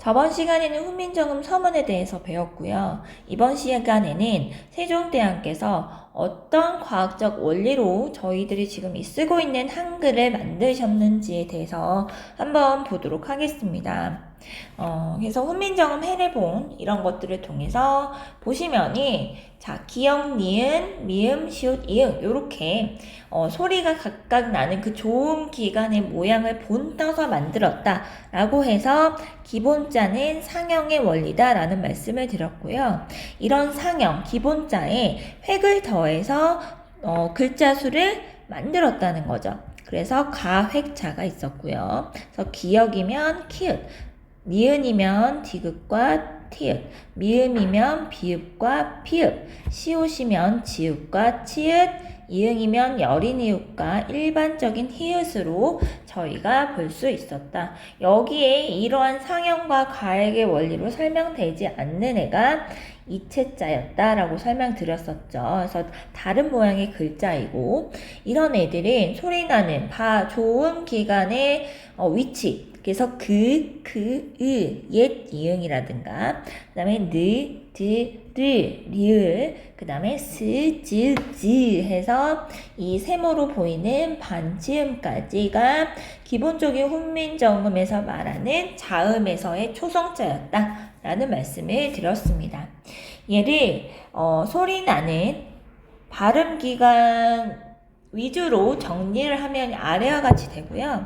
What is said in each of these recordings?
저번 시간에는 훈민정음 서문에 대해서 배웠고요. 이번 시간에는 세종대왕께서 어떤 과학적 원리로 저희들이 지금 쓰고 있는 한글을 만드셨는지에 대해서 한번 보도록 하겠습니다. 그래서 훈민정음 해례본 이런 것들을 통해서 보시면이 자, 기역, 니은, 미음, 시옷, 이응 요렇게 소리가 각각 나는 그 조음 기관의 모양을 본떠서 만들었다 라고 해서 기본자는 상형의 원리다 라는 말씀을 드렸고요. 이런 상형, 기본자에 획을 더해서 글자 수를 만들었다는 거죠. 그래서 가획자가 있었고요. 그래서 기역이면 키읔, 니은이면 디귿과 티읕, 미음이면 비읍과 피읍, 시옷이면 지읒과 치읓, 이응이면 여린 이웃과 일반적인 히읗으로 저희가 볼 수 있었다. 여기에 이러한 상형과 가액의 원리로 설명되지 않는 애가 이체자였다라고 설명드렸었죠. 그래서 다른 모양의 글자이고 이런 애들은 소리나는 조음 기관의 위치 그래서 옛 이응이라든가 그 다음에 리을 그 다음에 해서 이 세모로 보이는 반지음까지가 기본적인 훈민정음에서 말하는 자음에서의 초성자였다 라는 말씀을 드렸습니다. 얘를 소리나는 발음기관 위주로 정리를 하면 아래와 같이 되고요.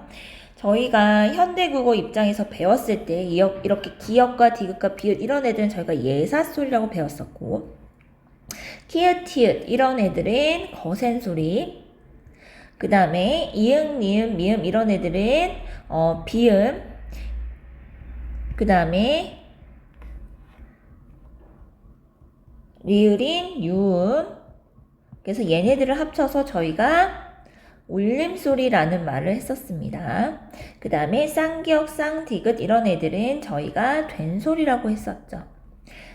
저희가 현대국어 입장에서 배웠을 때 이렇게 기역과 디귿과 비읍 이런 애들은 저희가 예사소리라고 배웠었고 키읔, 티읕 이런 애들은 거센소리 그 다음에 이응, 니은, 미음 이런 애들은 비음 그 다음에 리을인 유음 그래서 얘네들을 합쳐서 저희가 울림소리라는 말을 했었습니다. 그 다음에 쌍기역, 쌍디귿 이런 애들은 저희가 된소리라고 했었죠.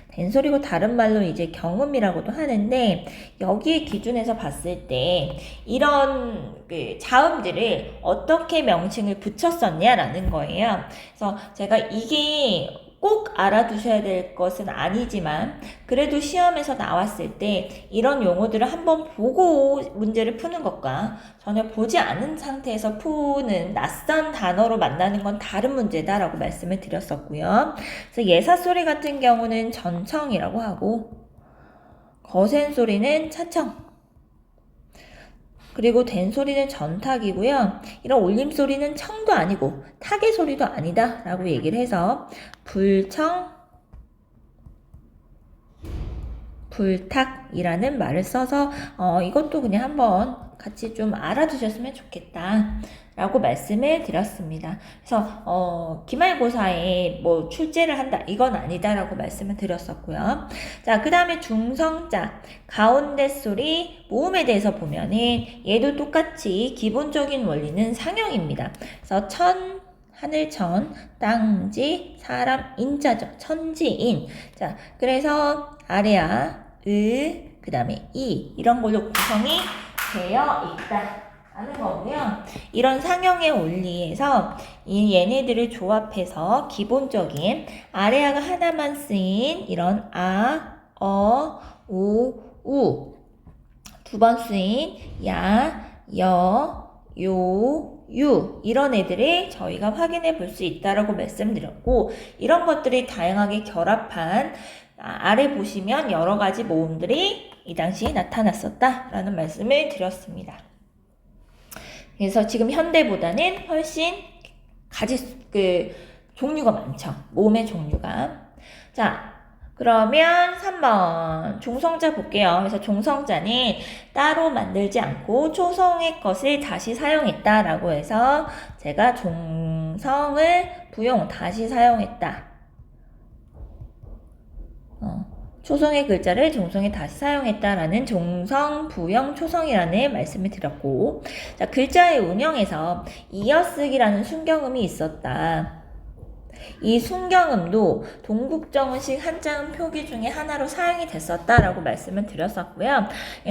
된소리고 다른 말로 이제 경음이라고도 하는데 여기에 기준에서 봤을 때 이런 자음들을 어떻게 명칭을 붙였었냐라는 거예요. 그래서 제가 이게 꼭 알아두셔야 될 것은 아니지만 그래도 시험에서 나왔을 때 이런 용어들을 한번 보고 문제를 푸는 것과 전혀 보지 않은 상태에서 푸는 낯선 단어로 만나는 건 다른 문제다라고 말씀을 드렸었고요. 그래서 예사소리 같은 경우는 전청이라고 하고 거센소리는 차청 그리고 된소리는 전탁이고요. 이런 울림소리는 청도 아니고 탁의 소리도 아니다 라고 얘기를 해서 불청, 불탁이라는 말을 써서 이것도 그냥 한번 같이 좀 알아두셨으면 좋겠다 라고 말씀을 드렸습니다. 그래서 기말고사에 뭐 출제를 한다 이건 아니다 라고 말씀을 드렸었고요. 자, 그 다음에 중성자 가운데 소리 모음에 대해서 보면은 얘도 똑같이 기본적인 원리는 상형입니다. 그래서 하늘천, 땅지, 사람, 인자죠. 천지인. 자, 그래서 아래야, 그 다음에 이런 걸로 구성이 되어 있다. 라는 거고요. 이런 상형의 원리에서 얘네들을 조합해서 기본적인 아래아가 하나만 쓰인 이런 우 두 번 쓰인 유 이런 애들을 저희가 확인해 볼 수 있다라고 말씀드렸고 이런 것들이 다양하게 결합한 아래 보시면 여러 가지 모음들이 이 당시에 나타났었다라는 말씀을 드렸습니다. 그래서 지금 현대보다는 훨씬 종류가 많죠. 모음의 종류가. 자, 그러면 3번 중성자 볼게요. 그래서 중성자는 따로 만들지 않고 초성의 것을 다시 사용했다라고 해서 제가 종성을 부용 다시 사용했다. 초성의 글자를 종성에 다시 사용했다라는 종성, 부영, 초성이라는 말씀을 드렸고 자, 글자의 운영에서 이어쓰기라는 순경음이 있었다. 이 순경음도 동국정음식 한자음 표기 중에 하나로 사용이 됐었다라고 말씀을 드렸었고요.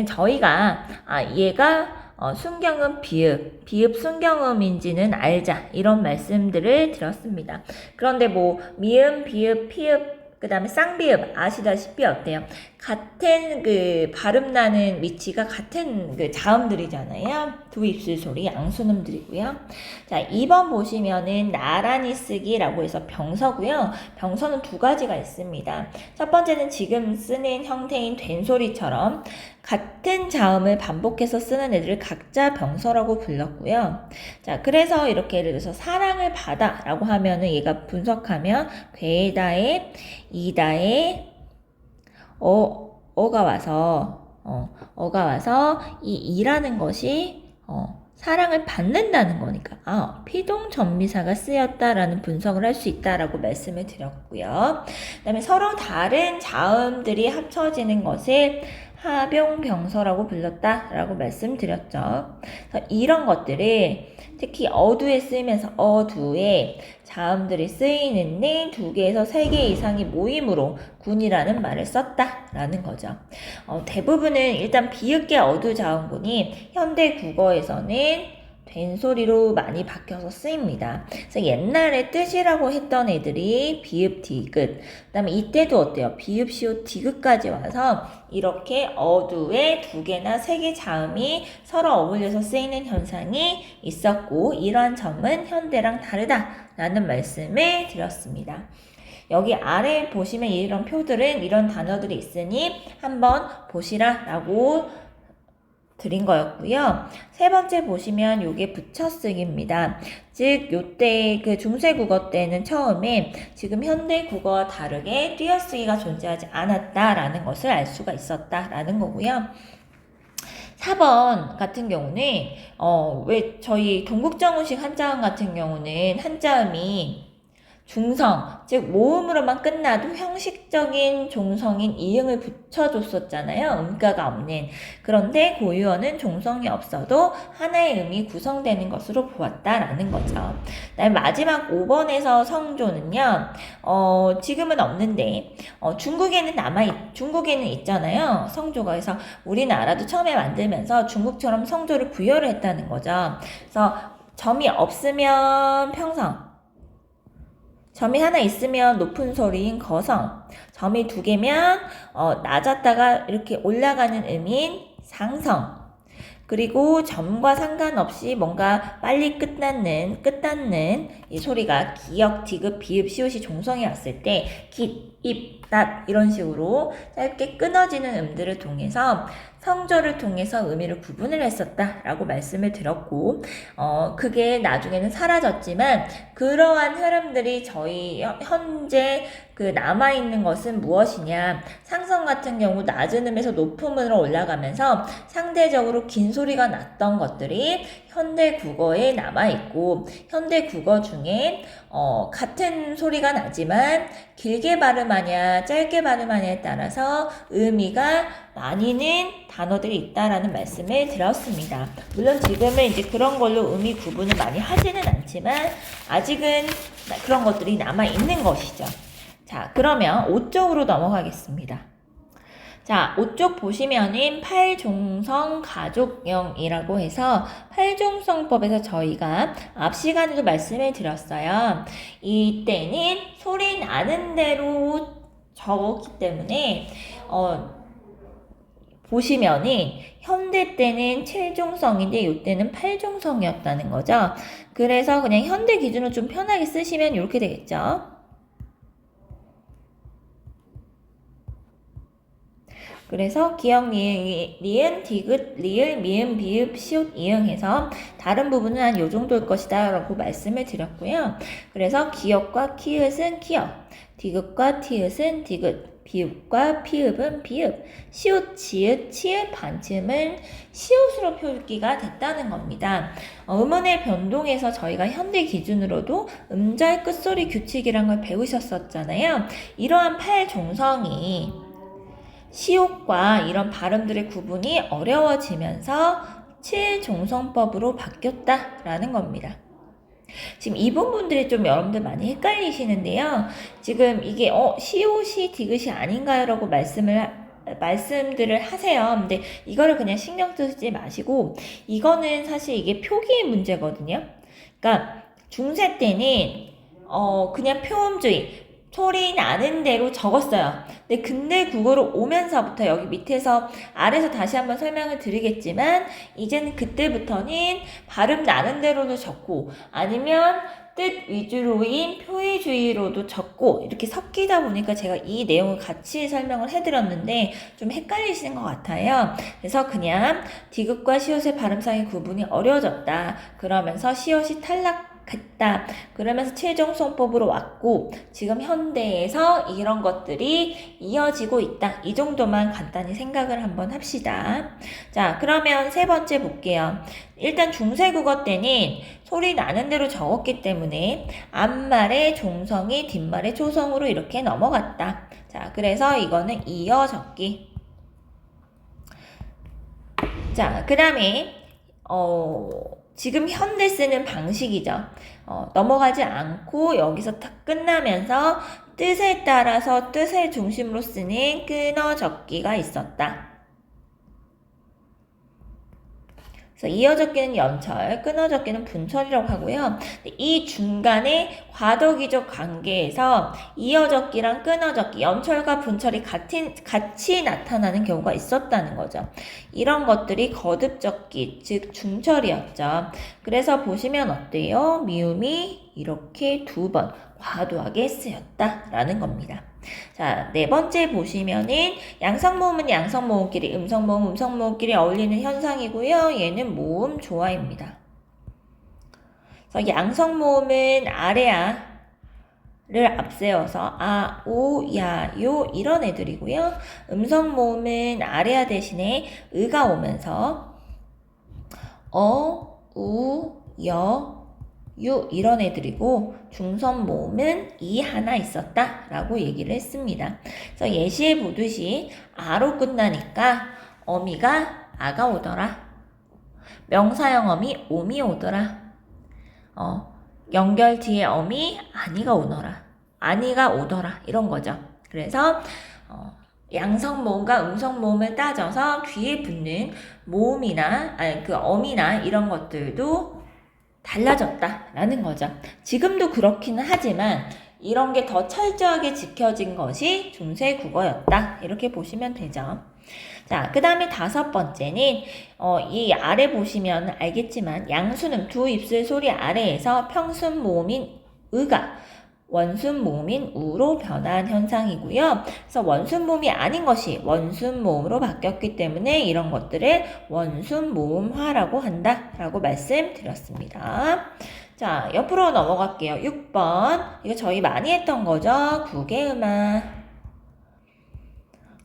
저희가 얘가 순경음 비읍 순경음인지는 알자. 이런 말씀들을 드렸습니다. 그런데 뭐 미음, 비읍, 피읍, 그 다음에 쌍비읍 아시다시피 어때요? 같은 그 발음 나는 위치가 같은 그 자음들이잖아요. 두 입술 소리 양순음들이고요. 자, 2번 보시면은 나란히 쓰기라고 해서 병서고요. 병서는 두 가지가 있습니다. 첫 번째는 지금 쓰는 형태인 된소리처럼 같은 자음을 반복해서 쓰는 애들을 각자 병서라고 불렀고요. 자, 그래서 이렇게 예를 들어서 사랑을 받아 라고 하면은 얘가 분석하면 괴다에 이다에 어가 와서 이 이라는 것이 사랑을 받는다는 거니까 피동전미사가 쓰였다라는 분석을 할 수 있다라고 말씀을 드렸고요. 그 다음에 서로 다른 자음들이 합쳐지는 것을 하병병서라고 불렀다라고 말씀드렸죠. 그래서 이런 것들을 특히 어두에 쓰이면서 어두에 자음들이 쓰이는데 2개에서 3개 이상의 모임으로 군이라는 말을 썼다라는 거죠. 대부분은 일단 비읍계 어두 자음군이 현대 국어에서는 된소리로 많이 바뀌어서 쓰입니다. 그래서 옛날에 뜻이라고 했던 애들이 비읍, 디귿. 그 다음에 이때도 어때요? 비읍, 시옷, 디귿까지 와서 이렇게 어두에 2개나 3개 자음이 서로 어울려서 쓰이는 현상이 있었고, 이러한 점은 현대랑 다르다라는 말씀을 드렸습니다. 여기 아래 보시면 이런 표들은 이런 단어들이 있으니 한번 보시라라고 드린 거였고요. 세 번째 보시면 요게 붙여쓰기입니다. 즉 요때 그 중세국어 때는 처음에 지금 현대국어와 다르게 띄어쓰기가 존재하지 않았다라는 것을 알 수가 있었다라는 거고요. 4번 같은 경우는 왜 저희 동국정음식 한자음 같은 경우는 한자음이 중성, 즉 모음으로만 끝나도 형식적인 종성인 이응을 붙여줬었잖아요. 음가가 없는. 그런데 고유어는 종성이 없어도 하나의 음이 구성되는 것으로 보았다라는 거죠. 그다음에 마지막 5번에서 성조는요. 지금은 없는데 중국에는 있잖아요. 성조가. 그래서 우리나라도 처음에 만들면서 중국처럼 성조를 부여를 했다는 거죠. 그래서 점이 없으면 평성, 점이 하나 있으면 높은 소리인 거성, 점이 2개면 낮았다가 이렇게 올라가는 음인 상성, 그리고 점과 상관없이 뭔가 빨리 끝닿는 이 소리가 기역, 디귿, 비읍, 시옷이 종성이 왔을 때 깃, 입, 낫 이런 식으로 짧게 끊어지는 음들을 통해서 성조를 통해서 의미를 구분을 했었다라고 말씀을 드렸고 그게 나중에는 사라졌지만 그러한 흐름들이 저희 현재 그 남아있는 것은 무엇이냐, 상성 같은 경우 낮은 음에서 높은 음으로 올라가면서 상대적으로 긴 소리가 났던 것들이 현대 국어에 남아있고, 현대 국어 중에 같은 소리가 나지만 길게 발음하냐 짧게 발음하냐에 따라서 의미가 나뉘는 단어들이 있다라는 말씀을 드렸습니다. 물론 지금은 이제 그런 걸로 의미 구분을 많이 하지는 않지만 아직은 그런 것들이 남아있는 것이죠. 자, 그러면 5쪽으로 넘어가겠습니다. 자, 5쪽 보시면은 팔종성 가족형이라고 해서 팔종성법에서 저희가 앞 시간에도 말씀을 드렸어요. 이때는 소리 나는 대로 적었기 때문에 보시면은 현대 때는 7종성인데 이때는 8종성이었다는 거죠. 그래서 그냥 현대 기준으로 좀 편하게 쓰시면 이렇게 되겠죠. 그래서 기역, 니은, 디귿, 리을, 미음, 비읍, 시옷, 이응 해서 다른 부분은 한 요 정도일 것이다 라고 말씀을 드렸고요. 그래서 기역과 키읔은 기역, 디귿과 티읕은 디귿, 비읍과 피읍은 비읍, 시옷, 지읒, 치읓, 반침은 시옷으로 표기가 됐다는 겁니다. 음운의 변동에서 저희가 현대 기준으로도 음절 끝소리 규칙이란 걸 배우셨었잖아요. 이러한 팔종성이 시옷과 이런 발음들의 구분이 어려워지면서 7종성법으로 바뀌었다라는 겁니다. 지금 이 부분들이 좀 여러분들 많이 헷갈리시는데요. 지금 이게 시옷이 디귿이 아닌가요? 라고 말씀을 말씀들을 하세요. 근데 이거를 그냥 신경 쓰지 마시고, 이거는 사실 이게 표기의 문제거든요. 그러니까 중세 때는 그냥 표음주의, 소리 나는 대로 적었어요. 근데 국어로 오면서부터 여기 밑에서 아래서 다시 한번 설명을 드리겠지만, 이제는 그때부터는 발음 나는 대로도 적고 아니면 뜻 위주로인 표의주의로도 적고 이렇게 섞이다 보니까 제가 이 내용을 같이 설명을 해드렸는데 좀 헷갈리시는 것 같아요. 그래서 그냥 디귿과 시옷의 발음상의 구분이 어려워졌다. 그러면서 시옷이 탈락했다. 그러면서 최종손법으로 왔고 지금 현대에서 이런 것들이 이어지고 있다. 이 정도만 간단히 생각을 한번 합시다. 자, 그러면 세 번째 볼게요. 일단 중세국어 때는 소리 나는 대로 적었기 때문에 앞말의 종성이 뒷말의 초성으로 이렇게 넘어갔다. 자, 그래서 이거는 이어 적기. 자, 그 다음에 지금 현대 쓰는 방식이죠. 넘어가지 않고 여기서 딱 끝나면서 뜻에 따라서 뜻의 중심으로 쓰는 끊어 적기가 있었다. 그래서 이어 적기는 연철, 끊어 적기는 분철이라고 하고요. 이 중간에 과도기적 관계에서 이어 적기랑 끊어 적기, 연철과 분철이 같이 나타나는 경우가 있었다는 거죠. 이런 것들이 거듭 적기, 즉 중철이었죠. 그래서 보시면 어때요? 미음이 이렇게 2번 과도하게 쓰였다라는 겁니다. 자, 네 번째 보시면은 양성모음은 양성모음끼리, 음성모음, 음성모음끼리 어울리는 현상이고요. 얘는 모음 조화입니다. 그래서 양성모음은 아래아를 앞세워서 아, 오, 야, 요 이런 애들이고요. 음성모음은 아래아 대신에 으가 오면서 우, 여, 유 이런 애들이고 중선 모음은 이 하나 있었다 라고 얘기를 했습니다. 그래서 예시에 보듯이 아로 끝나니까 어미가 아가 오더라. 명사형 어미 옴이 오더라. 연결 뒤에 어미 아니가 오너라. 아니가 오더라 이런 거죠. 그래서 양성 모음과 음성 모음을 따져서 뒤에 붙는 모음이나 그 어미나 이런 것들도 달라졌다라는 거죠. 지금도 그렇기는 하지만 이런 게 더 철저하게 지켜진 것이 중세 국어였다. 이렇게 보시면 되죠. 자, 그 다음에 5번째는 이 아래 보시면 알겠지만 양순음 두 입술 소리 아래에서 평순 모음인 으가 원순 모음인 우로 변한 현상이고요. 그래서 원순 모음이 아닌 것이 원순 모음으로 바뀌었기 때문에 이런 것들을 원순 모음화라고 한다라고 말씀드렸습니다. 자, 옆으로 넘어갈게요. 6번. 이거 저희 많이 했던 거죠. 국외음악.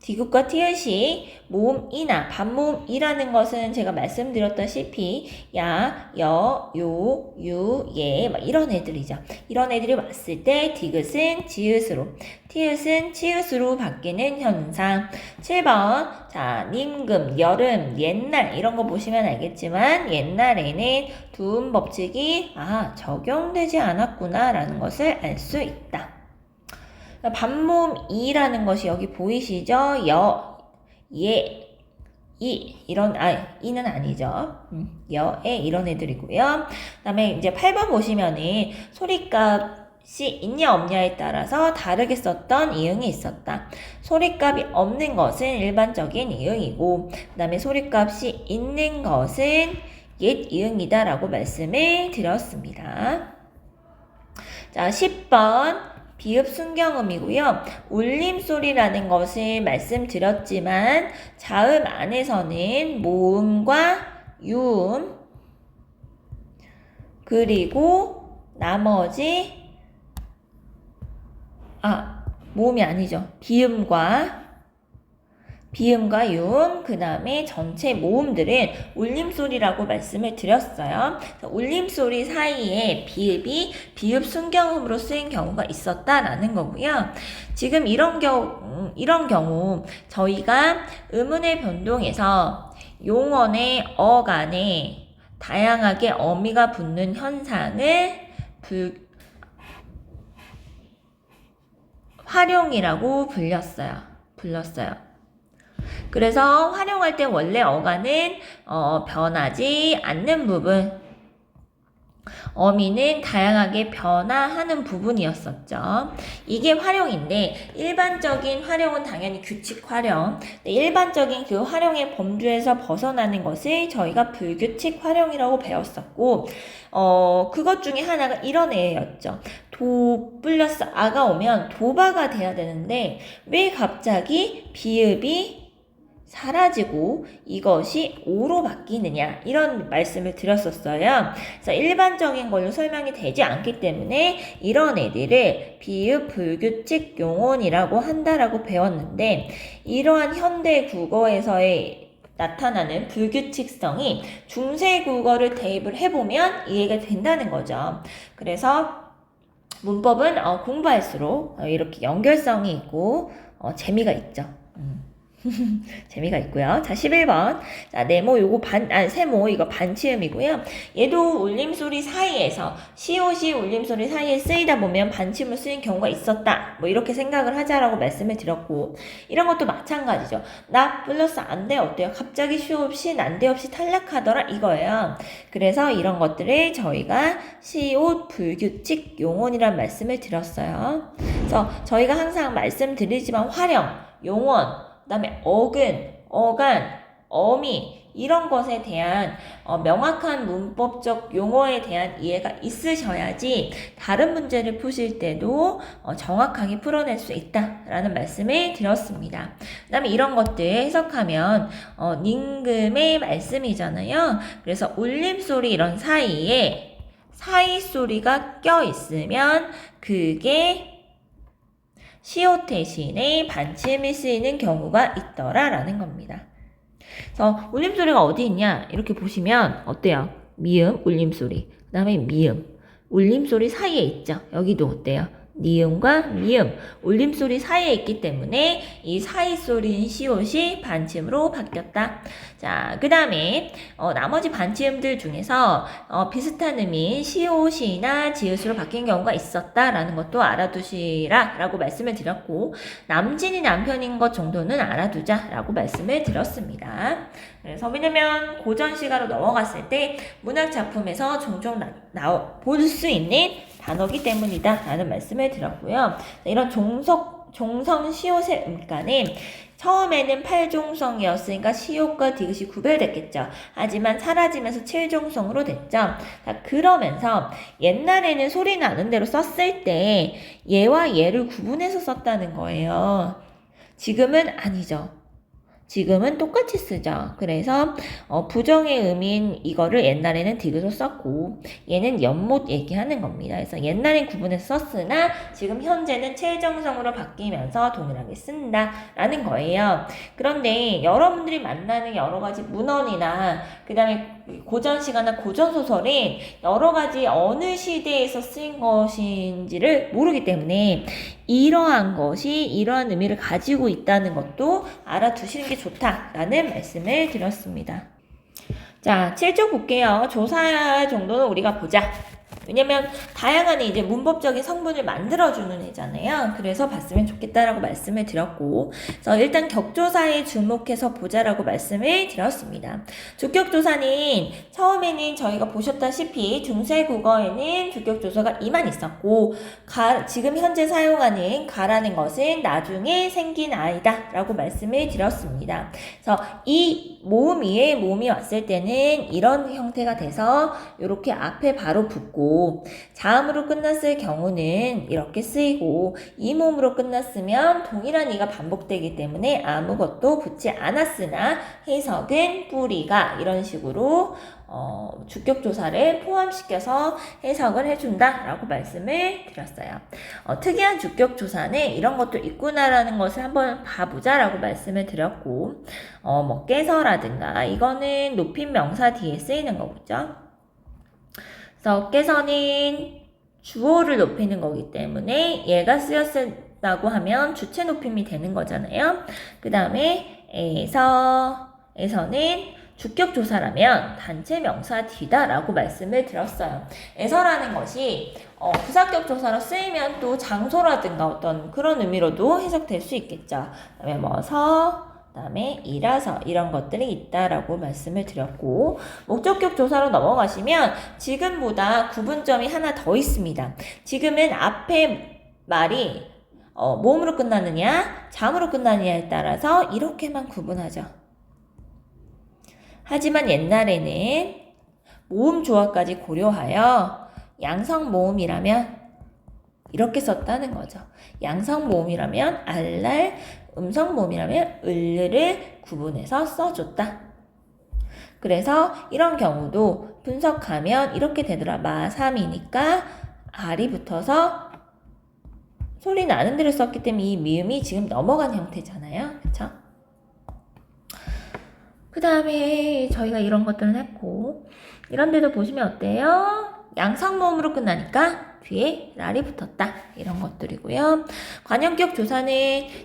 디귿과 티읕이 모음이나 반모음이라는 것은 제가 말씀드렸다시피 야, 여, 요, 유, 예 이런 애들이죠. 이런 애들이 왔을 때 디귿은 지읒으로, 티읕은 치읒으로 바뀌는 현상. 7번 자, 임금, 여름, 옛날 이런 거 보시면 알겠지만 옛날에는 두음 법칙이 적용되지 않았구나 라는 것을 알 수 있다. 반모음이라는 것이 여기 보이시죠? 여, 예, 이런, 이는 아니죠. 여에 이런 애들이고요. 그 다음에 이제 8번 보시면은 소리값이 있냐 없냐에 따라서 다르게 썼던 이응이 있었다. 소리값이 없는 것은 일반적인 이응이고, 그 다음에 소리값이 있는 것은 옛 이응이다 라고 말씀을 드렸습니다. 자, 10번. 비읍 순경음이고요. 울림소리라는 것을 말씀드렸지만 자음 안에서는 모음과 유음 그리고 나머지 모음이 아니죠. 비음과 유음, 그 다음에 전체 모음들은 울림소리라고 말씀을 드렸어요. 울림소리 사이에 비읍이 비읍 순경음으로 쓰인 경우가 있었다라는 거고요. 지금 이런 경우 저희가 음운의 변동에서 용언의 어간에 다양하게 어미가 붙는 현상을 활용이라고 불렀어요. 그래서 활용할 때 원래 어가는 변하지 않는 부분, 어미는 다양하게 변화하는 부분이었었죠. 이게 활용인데 일반적인 활용은 당연히 규칙 활용. 일반적인 그 활용의 범주에서 벗어나는 것을 저희가 불규칙 활용이라고 배웠었고 그것 중에 하나가 이런 애였죠. 도 플러스 아가 오면 도바가 돼야 되는데 왜 갑자기 비읍이 사라지고 이것이 오로 바뀌느냐 이런 말씀을 드렸었어요. 그래서 일반적인 걸로 설명이 되지 않기 때문에 이런 애들을 비읍 불규칙 용언이라고 한다라고 배웠는데 이러한 현대 국어에서의 나타나는 불규칙성이 중세 국어를 대입을 해보면 이해가 된다는 거죠. 그래서 문법은 공부할수록 이렇게 연결성이 있고 재미가 있죠. 재미가 있고요. 자, 11번. 자, 네모 요거 세모 이거 반치음이고요. 얘도 울림소리 사이에서 시옷이 울림소리 사이에 쓰이다 보면 반치음을 쓰인 경우가 있었다. 뭐 이렇게 생각을 하자라고 말씀을 드렸고 이런 것도 마찬가지죠. 나 플러스 안돼 어때요? 갑자기 시옷이 난데 없이 탈락하더라 이거예요. 그래서 이런 것들을 저희가 시옷 불규칙 용언이란 말씀을 드렸어요. 그래서 저희가 항상 말씀드리지만 활용, 용언 그 다음에 어근, 어간, 어미 이런 것에 대한 명확한 문법적 용어에 대한 이해가 있으셔야지 다른 문제를 푸실 때도 정확하게 풀어낼 수 있다라는 말씀을 드렸습니다. 그 다음에 이런 것들 해석하면 닝금의 말씀이잖아요. 그래서 울림소리 이런 사이에 사이 소리가 껴 있으면 그게 시옷 대신에 반치음이 쓰이는 경우가 있더라라는 겁니다. 그래서 울림소리가 어디 있냐 이렇게 보시면 어때요? 미음, 울림소리, 그 다음에 미음, 울림소리 사이에 있죠. 여기도 어때요? 니음과 미음, 울림소리 사이에 있기 때문에 이 사이 소리인 시옷이 반치음으로 바뀌었다. 자, 그 다음에 나머지 반치음들 중에서 비슷한 의미인 시옷이나 지읒으로 바뀐 경우가 있었다라는 것도 알아두시라라고 말씀을 드렸고 남진이 남편인 것 정도는 알아두자라고 말씀을 드렸습니다. 그래서 왜냐면 고전 시가로 넘어갔을 때 문학 작품에서 종종 볼 수 있는 단어기 때문이다 라는 말씀을 드렸고요. 이런 종성 시옷의 음가는 처음에는 8종성이었으니까 시옷과 디귿이 구별됐겠죠. 하지만 사라지면서 7종성으로 됐죠. 자, 그러면서 옛날에는 소리 나는 대로 썼을 때 얘와 얘를 구분해서 썼다는 거예요. 지금은 아니죠. 지금은 똑같이 쓰죠. 그래서 부정의 의미인 이거를 옛날에는 디귿으로 썼고 얘는 연못 얘기하는 겁니다. 그래서 옛날엔 구분해서 썼으나 지금 현재는 최정성으로 바뀌면서 동일하게 쓴다라는 거예요. 그런데 여러분들이 만나는 여러 가지 문헌이나 그 다음에 고전시가나 고전소설이 여러 가지 어느 시대에서 쓰인 것인지를 모르기 때문에 이러한 것이 이러한 의미를 가지고 있다는 것도 알아두시는 게 좋다라는 말씀을 드렸습니다. 자, 7쪽 볼게요. 조사 정도는 우리가 보자. 왜냐면 다양한 이제 문법적인 성분을 만들어주는 애잖아요. 그래서 봤으면 좋겠다라고 말씀을 드렸고, 그래서 일단 격조사에 주목해서 보자라고 말씀을 드렸습니다. 주격조사는 처음에는 저희가 보셨다시피 중세 국어에는 주격조사가 이만 있었고, 지금 현재 사용하는 가라는 것은 나중에 생긴 아이다라고 말씀을 드렸습니다. 그래서 이 모음 위에 모음이 왔을 때는 이런 형태가 돼서 이렇게 앞에 바로 붙고 자음으로 끝났을 경우는 이렇게 쓰이고 이 모음으로 끝났으면 동일한 이가 반복되기 때문에 아무것도 붙지 않았으나 해석은 뿌리가 이런 식으로 주격조사를 포함시켜서 해석을 해준다라고 말씀을 드렸어요. 특이한 주격조사는 이런 것도 있구나라는 것을 한번 봐보자라고 말씀을 드렸고 뭐 깨서라든가 이거는 높임 명사 뒤에 쓰이는 거겠죠. 그래서 깨서는 주어를 높이는 거기 때문에 얘가 쓰였다고 하면 주체 높임이 되는 거잖아요. 그 다음에 에서는 주격조사라면 단체 명사 뒤다라고 말씀을 드렸어요. 에서라는 것이 부사격조사로 쓰이면 또 장소라든가 어떤 그런 의미로도 해석될 수 있겠죠. 그다음에 뭐 그다음에 이라서 이런 것들이 있다라고 말씀을 드렸고, 목적격 조사로 넘어가시면 지금보다 구분점이 하나 더 있습니다. 지금은 앞에 말이 모음으로 끝나느냐 잠으로 끝나느냐에 따라서 이렇게만 구분하죠. 하지만 옛날에는 모음 조화까지 고려하여 양성 모음이라면 이렇게 썼다는 거죠. 양성 모음이라면 알랄, 음성 모음이라면 을를 구분해서 써줬다. 그래서 이런 경우도 분석하면 이렇게 되더라. 마삼이니까 알이 붙어서 소리 나는 대로 썼기 때문에 이 미음이 지금 넘어간 형태잖아요. 그쵸? 그 다음에 저희가 이런 것들은 했고, 이런 데도 보시면 어때요? 양성 모음으로 끝나니까 뒤에 랄이 붙었다. 이런 것들이고요. 관형격 조사는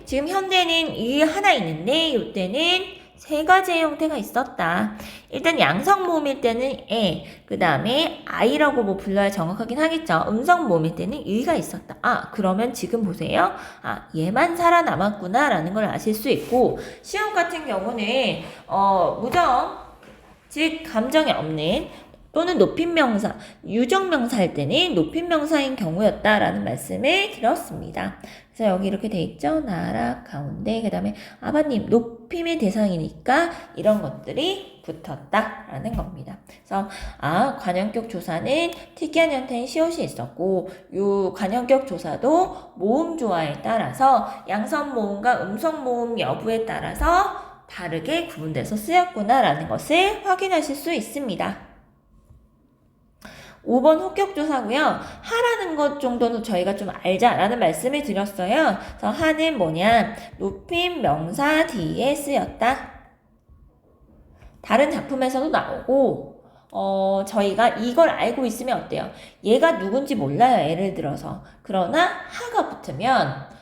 지금 현재는 이 하나 있는데 이때는 세 가지의 형태가 있었다. 일단 양성 모음일 때는 에, 그 다음에 아이라고 뭐 불러야 정확하긴 하겠죠. 음성 모음일 때는 의가 있었다. 아, 그러면 지금 보세요. 아, 얘만 살아남았구나 라는 걸 아실 수 있고, 시험 같은 경우는 무정, 즉 감정이 없는 또는 높임명사, 유정명사 할 때는 높임명사인 경우였다라는 말씀을 드렸습니다. 그래서 여기 이렇게 돼 있죠. 나라, 가운데, 그 다음에 아버님, 높임의 대상이니까 이런 것들이 붙었다라는 겁니다. 그래서 관형격 조사는 특이한 형태인 시옷이 있었고, 요 관형격 조사도 모음 조화에 따라서 양성 모음과 음성 모음 여부에 따라서 다르게 구분돼서 쓰였구나라는 것을 확인하실 수 있습니다. 5번 호격조사고요. 하라는 것 정도는 저희가 좀 알자라는 말씀을 드렸어요. 그래서 하는 뭐냐? 높임 명사 뒤에 쓰였다. 다른 작품에서도 나오고 저희가 이걸 알고 있으면 어때요? 얘가 누군지 몰라요. 예를 들어서. 그러나 하가 붙으면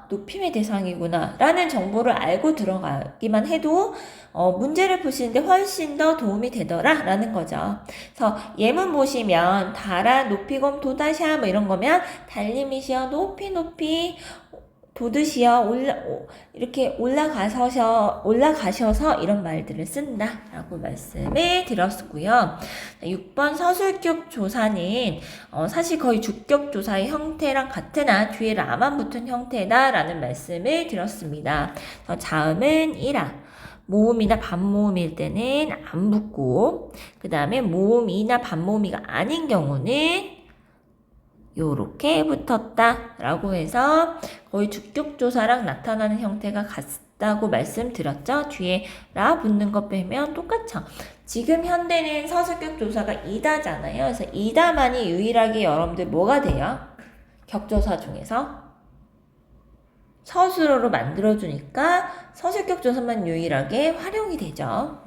높임의 대상이구나 라는 정보를 알고 들어가기만 해도 문제를 푸시는데 훨씬 더 도움이 되더라 라는 거죠. 그래서 예문 보시면 달아, 높이검, 도다시아 뭐 이런 거면 달님이시여, 높이 도드시어 이렇게 올라가셔서 이런 말들을 쓴다 라고 말씀을 드렸고요. 6번 서술격 조사는 사실 거의 주격 조사의 형태랑 같으나 뒤에 라만 붙은 형태다 라는 말씀을 드렸습니다. 그래서 자음은 이라, 모음이나 반모음일 때는 안 붙고, 그 다음에 모음이나 반모음이가 아닌 경우는 요렇게 붙었다 라고 해서 거의 주격조사랑 나타나는 형태가 같다고 말씀드렸죠. 뒤에 라 붙는 거 빼면 똑같죠. 지금 현대는 서술격 조사가 이다잖아요. 그래서 이다만이 유일하게 여러분들 뭐가 돼요? 격조사 중에서 서술어로 만들어주니까 서술격 조사만 유일하게 활용이 되죠.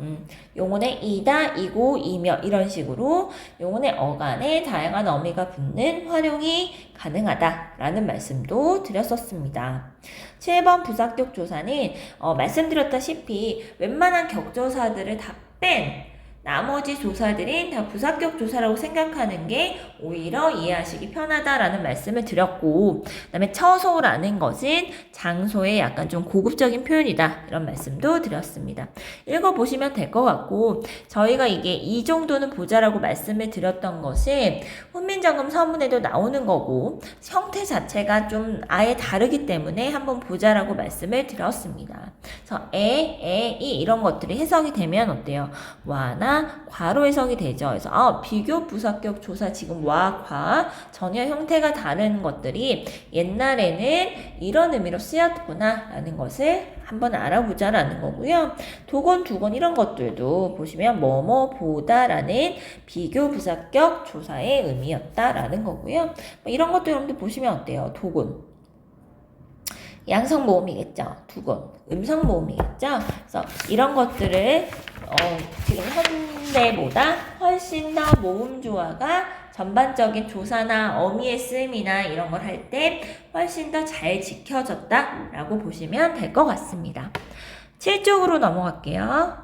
용언의 이다, 이고, 이며 이런 식으로 용언의 어간에 다양한 어미가 붙는 활용이 가능하다라는 말씀도 드렸었습니다. 7번 부사격 조사는 말씀드렸다시피 웬만한 격조사들을 다 뺀 나머지 조사들은 다 부사격 조사라고 생각하는 게 오히려 이해하시기 편하다라는 말씀을 드렸고, 그 다음에 처소라는 것은 장소의 약간 좀 고급적인 표현이다 이런 말씀도 드렸습니다. 읽어보시면 될 것 같고, 저희가 이게 이 정도는 보자라고 말씀을 드렸던 것은 훈민정음 서문에도 나오는 거고 형태 자체가 좀 아예 다르기 때문에 한번 보자라고 말씀을 드렸습니다. 그래서 이 이런 것들이 해석이 되면 어때요? 와나 과로 해석이 되죠. 그래서 비교 부사격 조사 지금 와, 과 전혀 형태가 다른 것들이 옛날에는 이런 의미로 쓰였구나 라는 것을 한번 알아보자라는 거고요. 도건, 두건 이런 것들도 보시면 뭐뭐 보다 라는 비교 부사격 조사의 의미였다라는 거고요. 이런 것도 여러분들 보시면 어때요? 도건 양성 모음이겠죠. 두건 음성 모음이겠죠. 그래서 이런 것들을 지금 현대보다 훨씬 더 모음 조화가 전반적인 조사나 어미의 쓰임이나 이런 걸 할 때 훨씬 더 잘 지켜졌다라고 보시면 될 것 같습니다. 7쪽으로 넘어갈게요.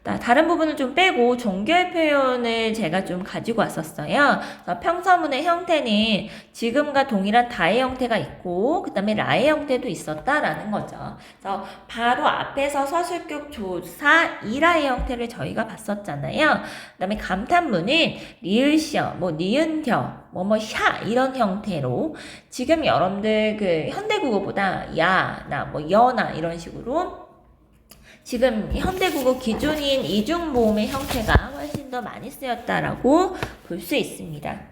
다른 부분을 좀 빼고 종결 표현을 제가 좀 가지고 왔었어요. 그래서 평서문의 형태는 지금과 동일한 다의 형태가 있고 그 다음에 라의 형태도 있었다라는 거죠. 그래서 바로 앞에서 서술격 조사 이라의 형태를 저희가 봤었잖아요. 그 다음에 감탄문은 리을시어, 니은겨, 샤 이런 형태로 지금 여러분들 그 현대국어보다 야, 나, 여나 이런 식으로 지금 현대국어 기준인 이중모음의 형태가 훨씬 더 많이 쓰였다라고 볼 수 있습니다.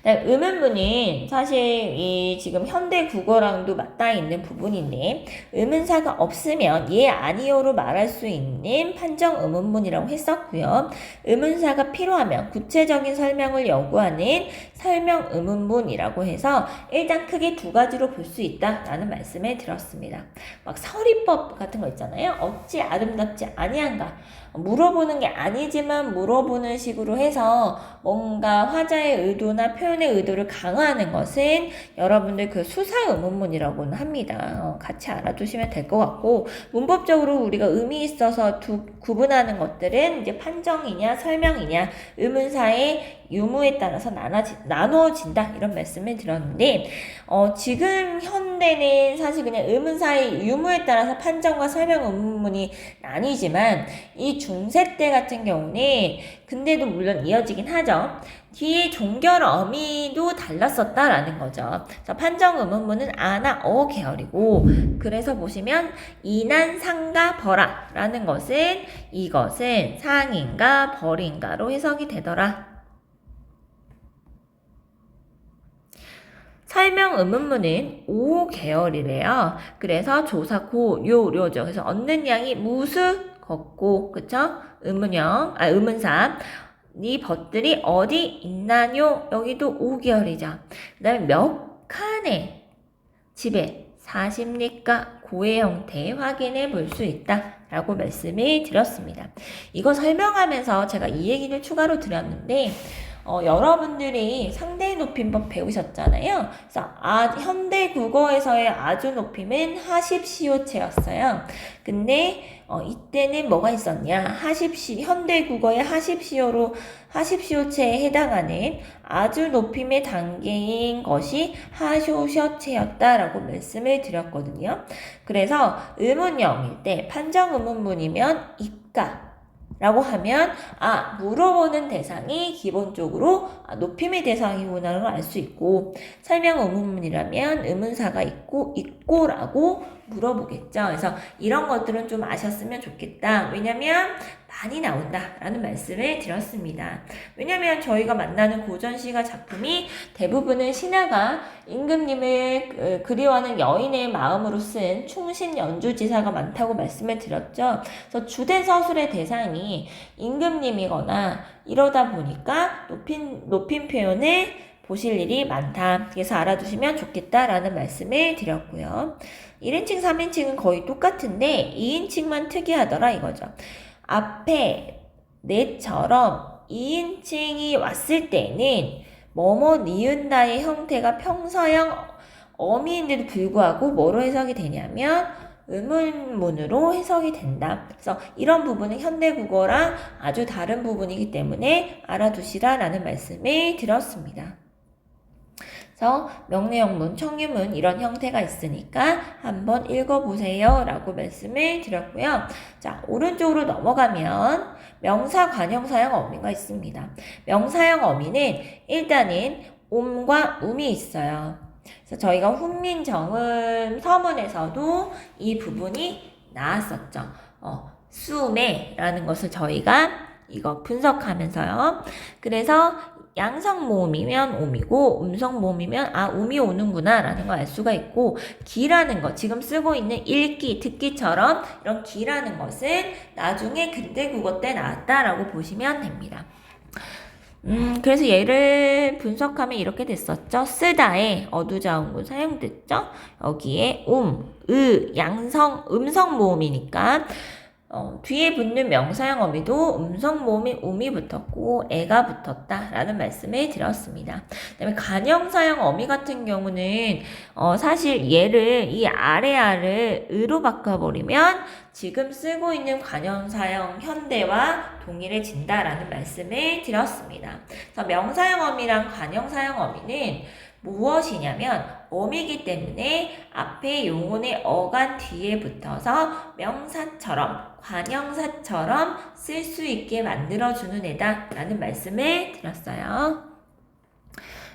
의문문은 사실 이 지금 현대 국어랑도 맞닿아 있는 부분인데 의문사가 없으면 예 아니요로 말할 수 있는 판정 의문문이라고 했었고요. 의문사가 필요하면 구체적인 설명을 요구하는 설명 의문문이라고 해서 일단 크게 두 가지로 볼 수 있다라는 말씀을 드렸습니다. 막 서리법 같은 거 있잖아요. 어찌 아름답지 아니한가 물어보는 게 아니지만 물어보는 식으로 해서 뭔가 화자의 의도나 표현의 의도를 강화하는 것은 여러분들 그 수사 의문문이라고는 합니다. 같이 알아두시면 될 것 같고 문법적으로 우리가 의미 있어서 구분하는 것들은 이제 판정이냐 설명이냐 의문사의 유무에 따라서 나누어진다 이런 말씀을 드렸는데 지금 현대는 사실 그냥 의문사의 유무에 따라서 판정과 설명 의문문이 나뉘지만 이 중세 때 같은 경우는 근데도 물론 이어지긴 하죠. 뒤에 종결 어미도 달랐었다라는 거죠. 그래서 판정 의문문은 아나 어 계열이고 그래서 보시면 이난 상가 벌아 라는 것은 이것은 상인가 벌인가로 해석이 되더라. 설명 의문문은 오 계열이래요. 그래서 조사 고, 요, 료죠. 그래서 얻는 양이 무수, 걷고, 그쵸? 의문사. 이 벗들이 어디 있나요? 여기도 오 계열이죠. 그 다음에 몇 칸의 집에 사십니까? 고의 형태 확인해 볼 수 있다. 라고 말씀을 드렸습니다. 이거 설명하면서 제가 이 얘기를 추가로 드렸는데 여러분들이 상대 높임법 배우셨잖아요. 그래서 현대 국어에서의 아주 높임은 하십시오체였어요. 근데 이때는 뭐가 있었냐? 현대 국어의 하십시오체에 해당하는 아주 높임의 단계인 것이 하쇼셔체였다라고 말씀을 드렸거든요. 그래서 의문형일 때 판정 의문문이면 이까 라고 하면 물어보는 대상이 기본적으로 높임의 대상이구나를 알 수 있고 설명 의문문이라면 의문사가 있고라고 물어보겠죠. 그래서 이런 것들은 좀 아셨으면 좋겠다. 왜냐면 많이 나온다라는 말씀을 드렸습니다. 왜냐면 저희가 만나는 고전시가 작품이 대부분은 신하가 임금님을 그리워하는 여인의 마음으로 쓴 충신 연주지사가 많다고 말씀을 드렸죠. 그래서 주된 서술의 대상이 임금님이거나 이러다 보니까 높임 표현을 보실 일이 많다. 그래서 알아두시면 좋겠다라는 말씀을 드렸고요. 1인칭, 3인칭은 거의 똑같은데 2인칭만 특이하더라 이거죠. 앞에 내처럼 2인칭이 왔을 때는 니은다의 형태가 평서형 어미인데도 불구하고 뭐로 해석이 되냐면 의문문으로 해석이 된다. 그래서 이런 부분은 현대국어랑 아주 다른 부분이기 때문에 알아두시라라는 말씀을 드렸습니다. 그래서 명례형문, 청유문 이런 형태가 있으니까 한번 읽어보세요 라고 말씀을 드렸고요. 자, 오른쪽으로 넘어가면 명사, 관형사형 어미가 있습니다. 명사형 어미는 일단은 옴과 um이 있어요. 그래서 저희가 훈민정음 서문에서도 이 부분이 나왔었죠. 수음에라는 것을 저희가 이거 분석하면서요. 그래서 양성 모음이면 옴이고 음성 모음이면 옴이 오는구나 라는 걸 알 수가 있고 기라는 것 지금 쓰고 있는 읽기, 듣기처럼 이런 기라는 것은 나중에 근대국어 때 나왔다라고 보시면 됩니다. 그래서 얘를 분석하면 이렇게 됐었죠. 쓰다에 어두자운구 사용됐죠. 여기에 음성 모음이니까 뒤에 붙는 명사형 어미도 음성 모음인 음이 붙었고 애가 붙었다라는 말씀을 드렸습니다. 그다음에 관형사형 어미 같은 경우는 사실 얘를 이 아래아를 으로 바꿔버리면 지금 쓰고 있는 관형사형 현대와 동일해진다라는 말씀을 드렸습니다. 그래서 명사형 어미랑 관형사형 어미는 무엇이냐면 어미이기 때문에 앞에 용언의 어간 뒤에 붙어서 명사처럼 관형사처럼 쓸 수 있게 만들어주는 애다 라는 말씀을 드렸어요.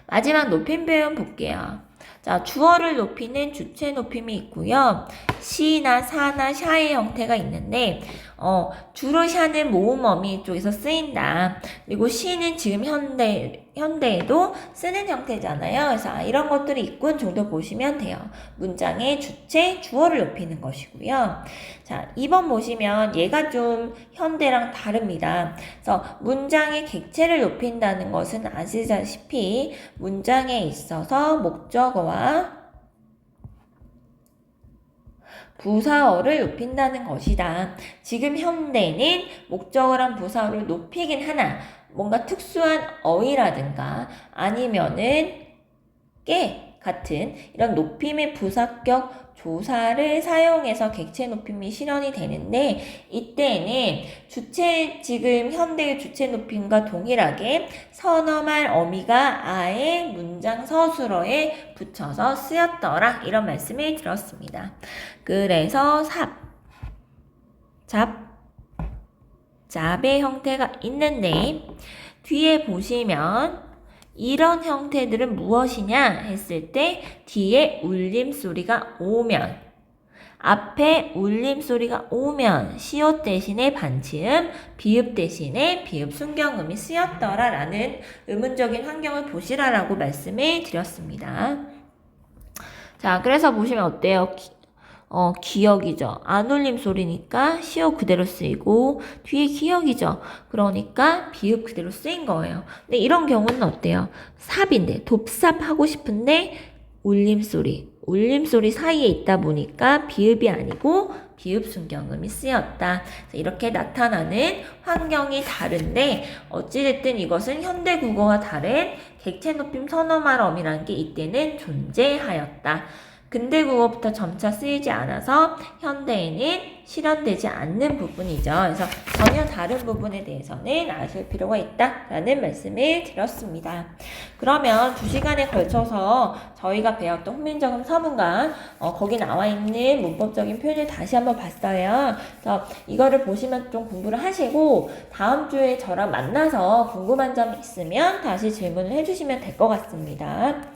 마지막 높임 표현 볼게요. 자, 주어를 높이는 주체 높임이 있고요. 시나 사나 샤의 형태가 있는데 주로 샤는 모음 어미 쪽에서 쓰인다. 그리고 시는 지금 현대에도 쓰는 형태잖아요. 그래서 이런 것들이 있군 정도 보시면 돼요. 문장의 주체, 주어를 높이는 것이고요. 자, 2번 보시면 얘가 좀 현대랑 다릅니다. 그래서 문장의 객체를 높인다는 것은 아시다시피 문장에 있어서 목적어와 부사어를 높인다는 것이다. 지금 현대는 목적어랑 부사어를 높이긴 하나 뭔가 특수한 어휘라든가 아니면은 게 같은 이런 높임의 부사격 조사를 사용해서 객체 높임이 실현이 되는데 이때는 지금 현대의 주체 높임과 동일하게 선어말 어미가 아예 문장 서술어에 붙여서 쓰였더라 이런 말씀을 들었습니다. 그래서 잡의 형태가 있는데 뒤에 보시면 이런 형태들은 무엇이냐 했을 때 뒤에 울림소리가 오면 앞에 울림소리가 오면 시옷 대신에 반치음, 비읍 대신에 비읍 순경음이 쓰였더라 라는 의문적인 환경을 보시라라고 말씀을 드렸습니다. 자, 그래서 보시면 어때요? 기역이죠. 안 울림 소리니까 시옷 그대로 쓰이고 뒤에 기역이죠. 그러니까 비읍 그대로 쓰인 거예요. 근데 이런 경우는 어때요? 삽인데 돕삽 하고 싶은데 울림소리 사이에 있다 보니까 비읍이 아니고 비읍 순경음이 쓰였다. 이렇게 나타나는 환경이 다른데 어찌됐든 이것은 현대 국어와 다른 객체 높임 선어말 어미라는 게 이때는 존재하였다. 근대 국어부터 점차 쓰이지 않아서 현대에는 실현되지 않는 부분이죠. 그래서 전혀 다른 부분에 대해서는 아실 필요가 있다라는 말씀을 드렸습니다. 그러면 2시간에 걸쳐서 저희가 배웠던 훈민정음 서문과 거기 나와 있는 문법적인 표현을 다시 한번 봤어요. 그래서 이거를 보시면 좀 공부를 하시고 다음 주에 저랑 만나서 궁금한 점 있으면 다시 질문을 해주시면 될 것 같습니다.